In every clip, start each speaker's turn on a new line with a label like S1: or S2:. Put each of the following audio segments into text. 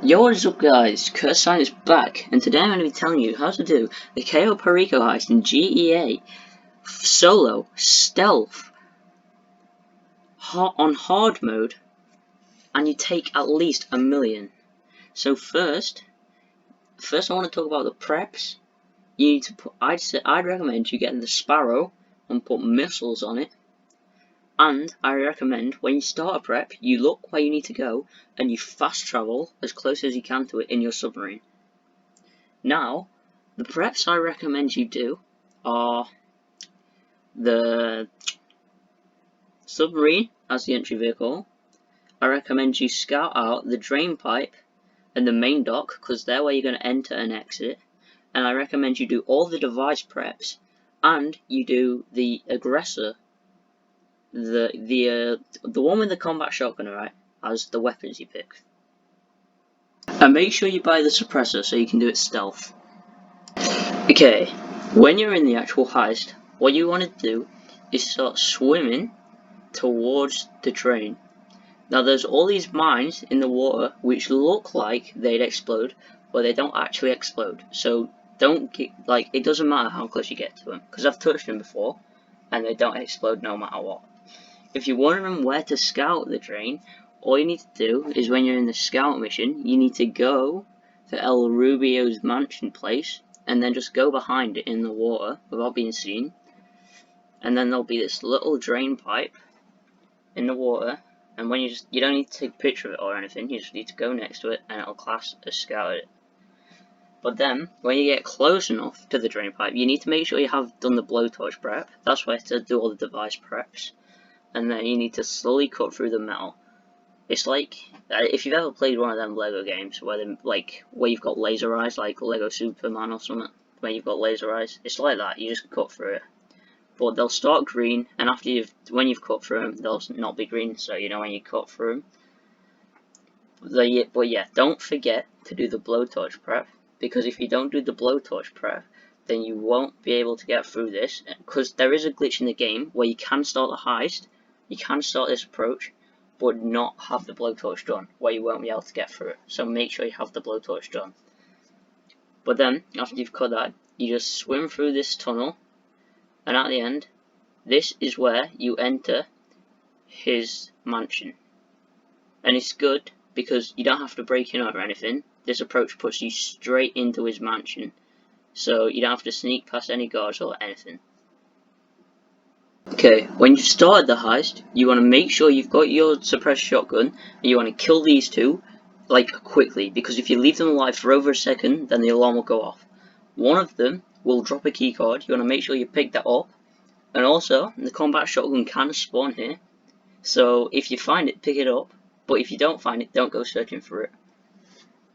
S1: Yo, what is up guys, Sign is back, and today I'm going to be telling you how to do the Cayo Perico heist in GEA, solo, stealth, on hard mode, and you take at least 1,000,000. So first I want to talk about the preps. You need to put, I'd recommend you getting the Sparrow and put missiles on it. And I recommend when you start a prep, you look where you need to go and you fast travel as close as you can to it in your submarine. Now, the preps I recommend you do are the submarine as the entry vehicle. I recommend you scout out the drain pipe and the main dock because they're where you're going to enter and exit. And I recommend you do all the device preps and you do the aggressor. The one with the combat shotgun, right, as the weapons you pick. And make sure you buy the suppressor so you can do it stealth. Okay, when you're in the actual heist, what you want to do is start swimming towards the train. Now there's all these mines in the water which look like they'd explode, but they don't actually explode. So don't get, like, it doesn't matter how close you get to them, because I've touched them before, and they don't explode no matter what. If you're wondering where to scout the train, all you need to do is when you're in the scout mission, you need to go to El Rubio's mansion place, and then just go behind it in the water without being seen. And then there'll be this little drain pipe in the water, and when you don't need to take a picture of it or anything, you just need to go next to it and it'll class as scouted. But then, when you get close enough to the drain pipe, you need to make sure you have done the blowtorch prep. That's why to do all the device preps. And then you need to slowly cut through the metal. It's like, if you've ever played one of them Lego games where you've got laser eyes, like Lego Superman or something, where you've got laser eyes, it's like that. You just cut through it. But they'll start green, and when you've cut through them, they'll not be green. So you know when you cut through them. But yeah, don't forget to do the blowtorch prep, because if you don't do the blowtorch prep, then you won't be able to get through this. Because there is a glitch in the game where you can start the heist. You can start this approach, but not have the blowtorch done, where you won't be able to get through it. So make sure you have the blowtorch done. But then, after you've cut that, you just swim through this tunnel, and at the end, this is where you enter his mansion. And it's good, because you don't have to break in or anything. This approach puts you straight into his mansion, so you don't have to sneak past any guards or anything. Okay, when you've started the heist, you want to make sure you've got your suppressed shotgun, and you want to kill these two, like, quickly, because if you leave them alive for over a second, then the alarm will go off. One of them will drop a keycard. You want to make sure you pick that up, and also, the combat shotgun can spawn here, so if you find it, pick it up, but if you don't find it, don't go searching for it.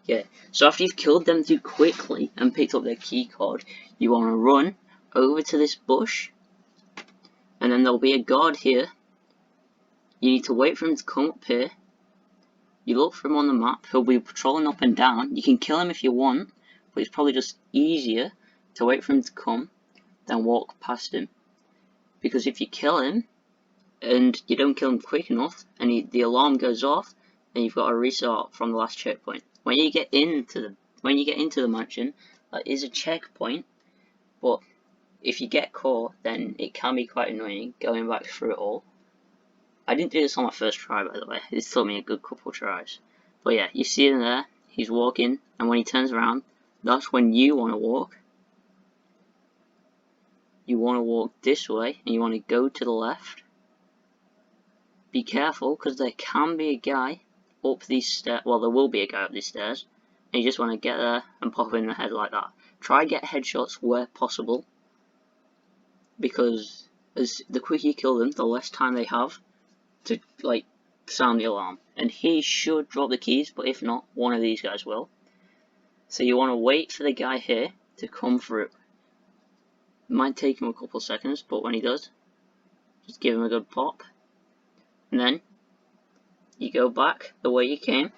S1: Okay, so after you've killed them two quickly, and picked up their keycard, you want to run over to this bush, and then there'll be a guard here. You need to wait for him to come up here. You look for him on the map. He'll be patrolling up and down. You can kill him if you want, but it's probably just easier to wait for him to come than walk past him. Because if you kill him, and you don't kill him quick enough, and the alarm goes off, then you've got to restart from the last checkpoint. When you get into the mansion, that is a checkpoint, but if you get caught, then it can be quite annoying going back through it all. I didn't do this on my first try, by the way. It took me a good couple tries. But yeah, you see him there, he's walking, and when he turns around, that's when you want to walk. You want to walk this way, and you want to go to the left. Be careful, because there can be a guy up these stairs. Well, there will be a guy up these stairs, and you just want to get there and pop him in the head like that. Try get headshots where possible, because the quicker you kill them, the less time they have to, like, sound the alarm. And he should drop the keys, but if not, one of these guys will. So you want to wait for the guy here to come through. It might take him a couple seconds, but when he does, just give him a good pop. And then you go back the way you came.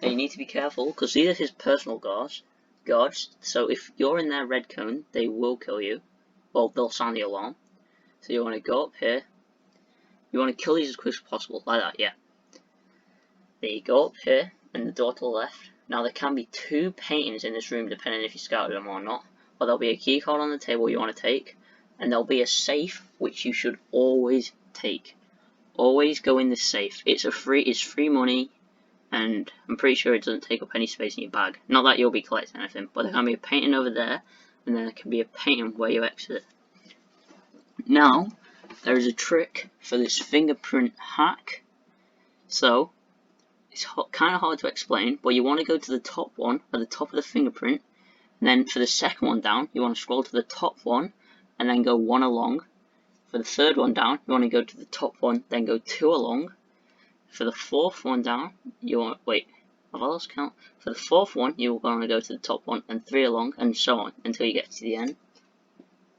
S1: And you need to be careful, because these are his personal guards. So if you're in their red cone, they will kill you. Well, they'll sound the alarm. So you want to go up here. You want to kill these as quick as possible, like that, yeah. Then you go up here, and the door to the left. Now there can be 2 paintings in this room depending if you scouted them or not, but there'll be a key card on the table you want to take, and there'll be a safe which you should always take. Always go in this safe. It's free money, and I'm pretty sure it doesn't take up any space in your bag. Not that you'll be collecting anything, but there can be a painting over there, and then there can be a painting where you exit. Now, there is a trick for this fingerprint hack. So, it's kind of hard to explain, but you want to go to the top one, at the top of the fingerprint, and then for the second one down, you want to scroll to the top one, and then go 1 along. For the third one down, you want to go to the top one, then go 2 along. For the fourth one down, you want, wait, have I lost count? For the fourth one, you want to go to the top one, and 3 along, and so on, until you get to the end.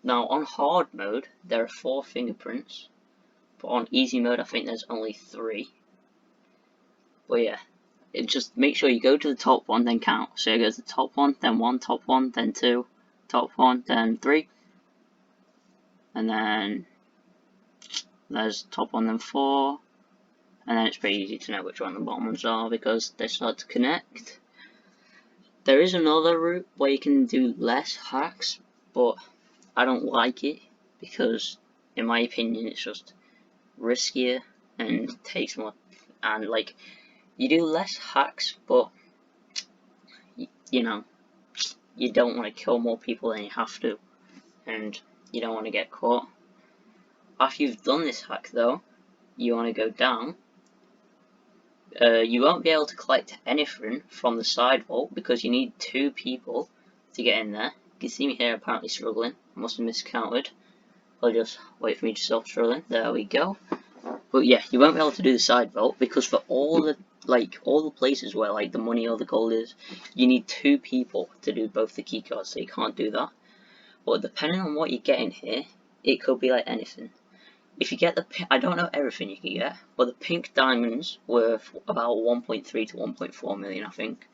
S1: Now, on hard mode, there are 4 fingerprints, but on easy mode, I think there's only 3. But yeah, just make sure you go to the top one, then count. So you go to the top one, then 1, top one, then 2, top one, then 3, and then there's top one, then 4, and then it's pretty easy to know which one the bottom ones are because they start to connect. There is another route where you can do less hacks, but I don't like it because, in my opinion, it's just riskier and takes more, and like, you do less hacks, but you know, you don't want to kill more people than you have to, and you don't want to get caught. After you've done this hack though, you want to go down. You won't be able to collect anything from the side vault because you need 2 people to get in there. You can see me here apparently struggling. I must have miscounted. I'll just wait for me to stop struggling. There we go. But yeah, you won't be able to do the side vault because for all the places where like the money or the gold is, you need 2 people to do both the key cards, so you can't do that. But depending on what you get in here, it could be like anything. If you get I don't know everything you can get, but the pink diamond's worth about 1.3 to 1.4 million, I think.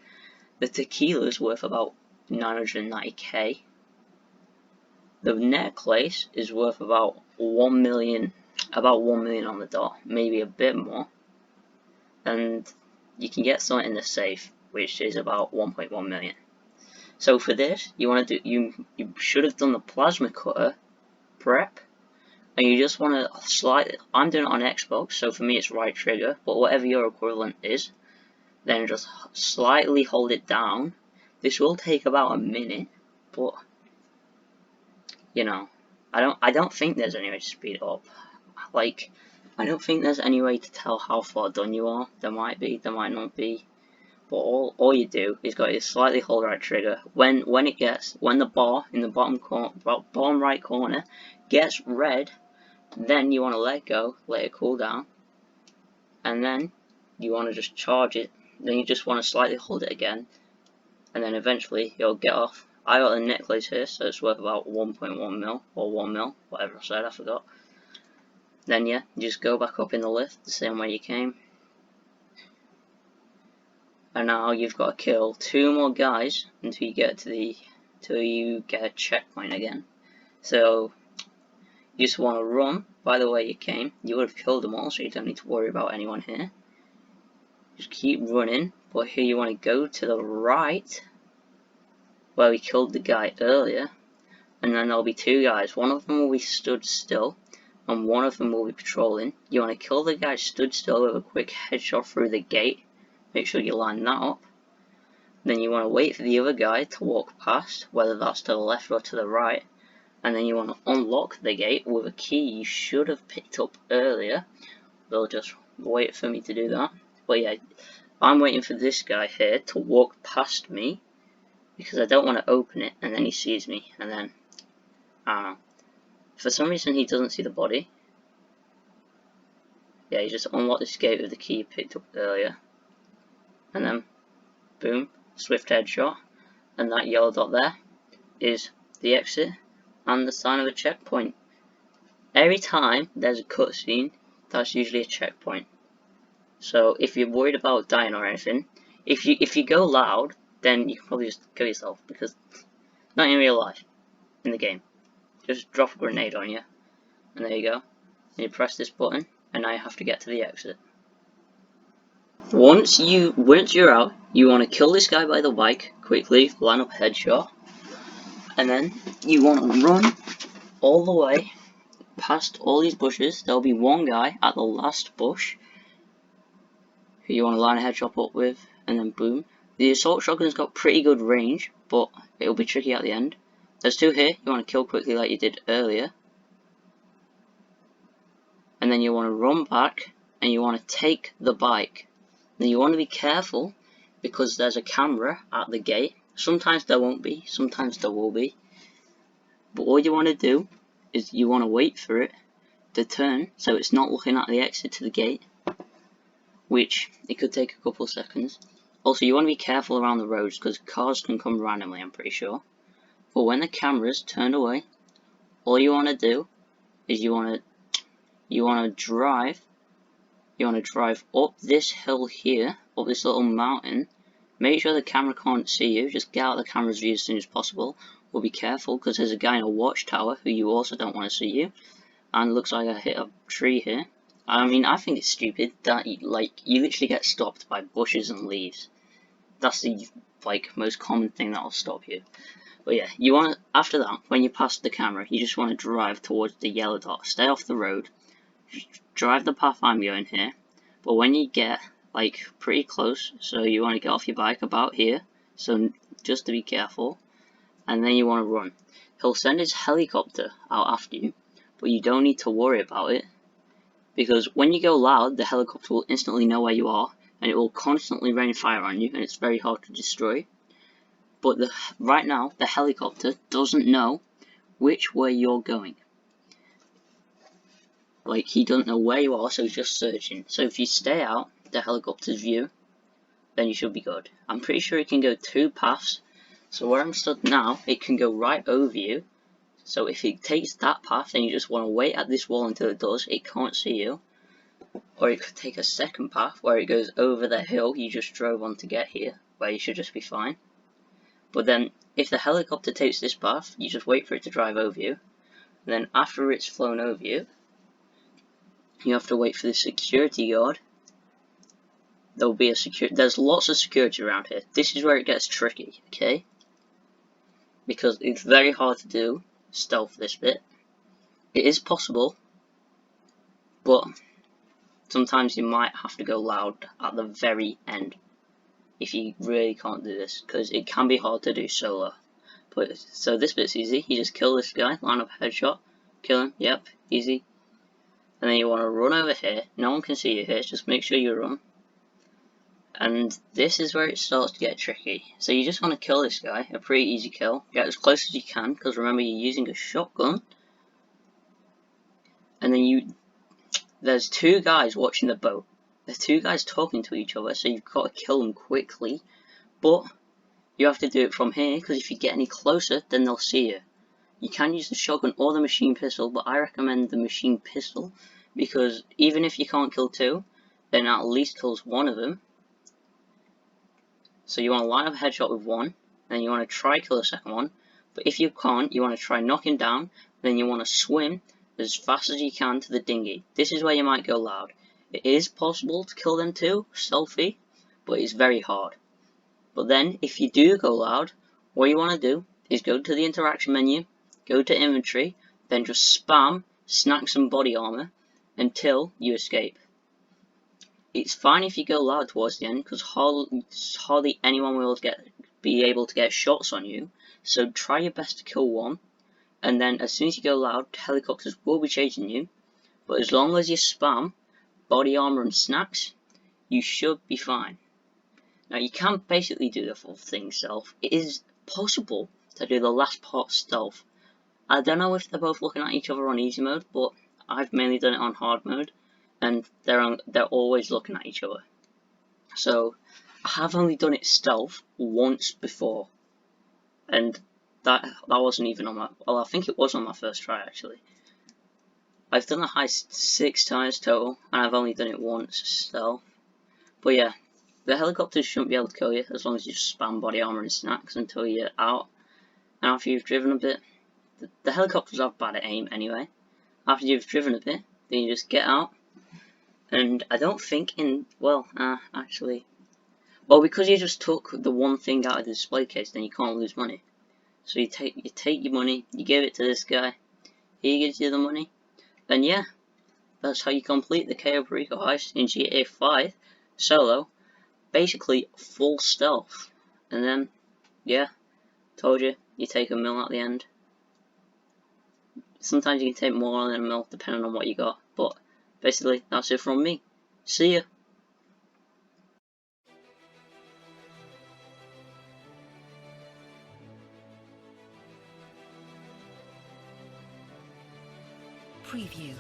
S1: The tequila's worth about 990k. The necklace is worth about 1 million, on the dot, maybe a bit more. And you can get something in the safe, which is about 1.1 million. So for this, you want to do, you should have done the plasma cutter prep, and you just want to slightly, I'm doing it on Xbox, so for me it's right trigger, but whatever your equivalent is, then just slightly hold it down. This will take about a minute, but you know, I don't think there's any way to speed it up. Like, I don't think there's any way to tell how far done you are. There might be, there might not be. But all you do is go to slightly hold right trigger. When the bar in the bottom right corner gets red, then you want to let go, let it cool down, and then you want to just charge it. Then you just want to slightly hold it again, and then eventually you'll get off. I got a necklace here, so it's worth about 1.1 mil or 1 mil, whatever I said, I forgot. Then yeah, you just go back up in the lift the same way you came. And now you've got to kill 2 more guys until you get a checkpoint again. So you just want to run by the way you came. You would have killed them all, so you don't need to worry about anyone here. Just keep running, but here you want to go to the right, where we killed the guy earlier, and then there'll be 2 guys. One of them will be stood still, and one of them will be patrolling. You want to kill the guy stood still with a quick headshot through the gate. Make sure you line that up. Then you want to wait for the other guy to walk past, whether that's to the left or to the right. And then you want to unlock the gate with a key you should have picked up earlier. They'll just wait for me to do that. But yeah, I'm waiting for this guy here to walk past me, because I don't want to open it and then he sees me, and then, I don't know. For some reason he doesn't see the body. Yeah, you just unlock this gate with the key you picked up earlier. And then, boom, swift headshot. And that yellow dot there is the exit and the sign of a checkpoint. Every time there's a cutscene, that's usually a checkpoint. So if you're worried about dying or anything, if you go loud, then you can probably just kill yourself, because not in real life, in the game. Just drop a grenade on you, and there you go. And you press this button, and now you have to get to the exit. Once you're out, you want to kill this guy by the bike quickly, line up a headshot, and then you want to run all the way past all these bushes. There'll be one guy at the last bush who you want to line a headshot up with, and then boom. The assault shotgun's got pretty good range, but it'll be tricky at the end. There's two here you want to kill quickly like you did earlier. And then you want to run back and you want to take the bike. Then you want to be careful because there's a camera at the gate. Sometimes there won't be, sometimes there will be. But all you want to do is you want to wait for it to turn so it's not looking at the exit to the gate, which it could take a couple of seconds. Also, you want to be careful around the roads because cars can come randomly, I'm pretty sure. But when the camera's turned away, all you want to do is you want to drive up this hill here, up this little mountain. Make sure the camera can't see you, just get out of the camera's view as soon as possible. But be careful because there's a guy in a watchtower who you also don't want to see you. And looks like I hit a tree here. I mean, I think it's stupid that you literally get stopped by bushes and leaves. That's the most common thing that'll stop you. But yeah, you want to, after that, when you pass the camera, you just want to drive towards the yellow dot. Stay off the road. Drive the path I'm going here. But when you get pretty close, so you want to get off your bike about here. So just to be careful, and then you want to run. He'll send his helicopter out after you, but you don't need to worry about it. Because when you go loud, the helicopter will instantly know where you are, and it will constantly rain fire on you, and it's very hard to destroy. But right now, the helicopter doesn't know which way you're going. He doesn't know where you are, so he's just searching. So if you stay out the helicopter's view, then you should be good. I'm pretty sure it can go two paths. So where I'm stood now, it can go right over you. So if it takes that path, then you just want to wait at this wall until it does. It can't see you. Or it could take a second path where it goes over the hill you just drove on to get here, where you should just be fine. But then, if the helicopter takes this path, you just wait for it to drive over you. And then after it's flown over you, you have to wait for the security guard. There'll be there's lots of security around here. This is where it gets tricky, okay? Because it's very hard to do stealth this bit. It is possible, but sometimes you might have to go loud at the very end if you really can't do this, because it can be hard to do solo. But so this bit's easy. You just kill this guy, line up a headshot, kill him. Yep, easy. And then you want to run over here. No one can see you here. Just make sure you run. And this is where it starts to get tricky. So you just want to kill this guy. A pretty easy kill. Get as close as you can, because remember you're using a shotgun. And then there's two guys watching the boat. There's two guys talking to each other, so you've got to kill them quickly. But you have to do it from here, because if you get any closer, then they'll see you. You can use the shotgun or the machine pistol, but I recommend the machine pistol, because even if you can't kill two, then at least kills one of them. So you want to line up a headshot with one, then you want to try kill the second one. But if you can't, you want to try knock him down, then you want to swim as fast as you can to the dinghy. This is where you might go loud. It is possible to kill them too, stealthy, but it's very hard. But then, if you do go loud, what you want to do is go to the interaction menu, go to inventory, then just spam snack some body armor until you escape. It's fine if you go loud towards the end, because hardly anyone will be able to get shots on you, so try your best to kill one, and then as soon as you go loud, helicopters will be chasing you, but as long as you spam body armor and snacks, you should be fine. Now you can basically do the full thing stealth. It is possible to do the last part stealth. I don't know if they're both looking at each other on easy mode, but I've mainly done it on hard mode, and they're always looking at each other. So I have only done it stealth once before, and that wasn't even on my, well, I think it was on my first try actually. I've done the heist 6 times total, and I've only done it once stealth. But yeah, the helicopters shouldn't be able to kill you as long as you spam body armor and snacks until you're out. And after you've driven a bit, the helicopters have bad aim anyway. After you've driven a bit, then you just get out, And I don't think actually, well, because you just took the one thing out of the display case, then you can't lose money. So you take your money, you give it to this guy, he gives you the money, and yeah, that's how you complete the Cayo Perico heist in GTA 5 solo, basically full stealth. And then, yeah, told you, you take a mil at the end. Sometimes you can take more than a mil depending on what you got, but basically that's it from me. See ya.
S2: Preview.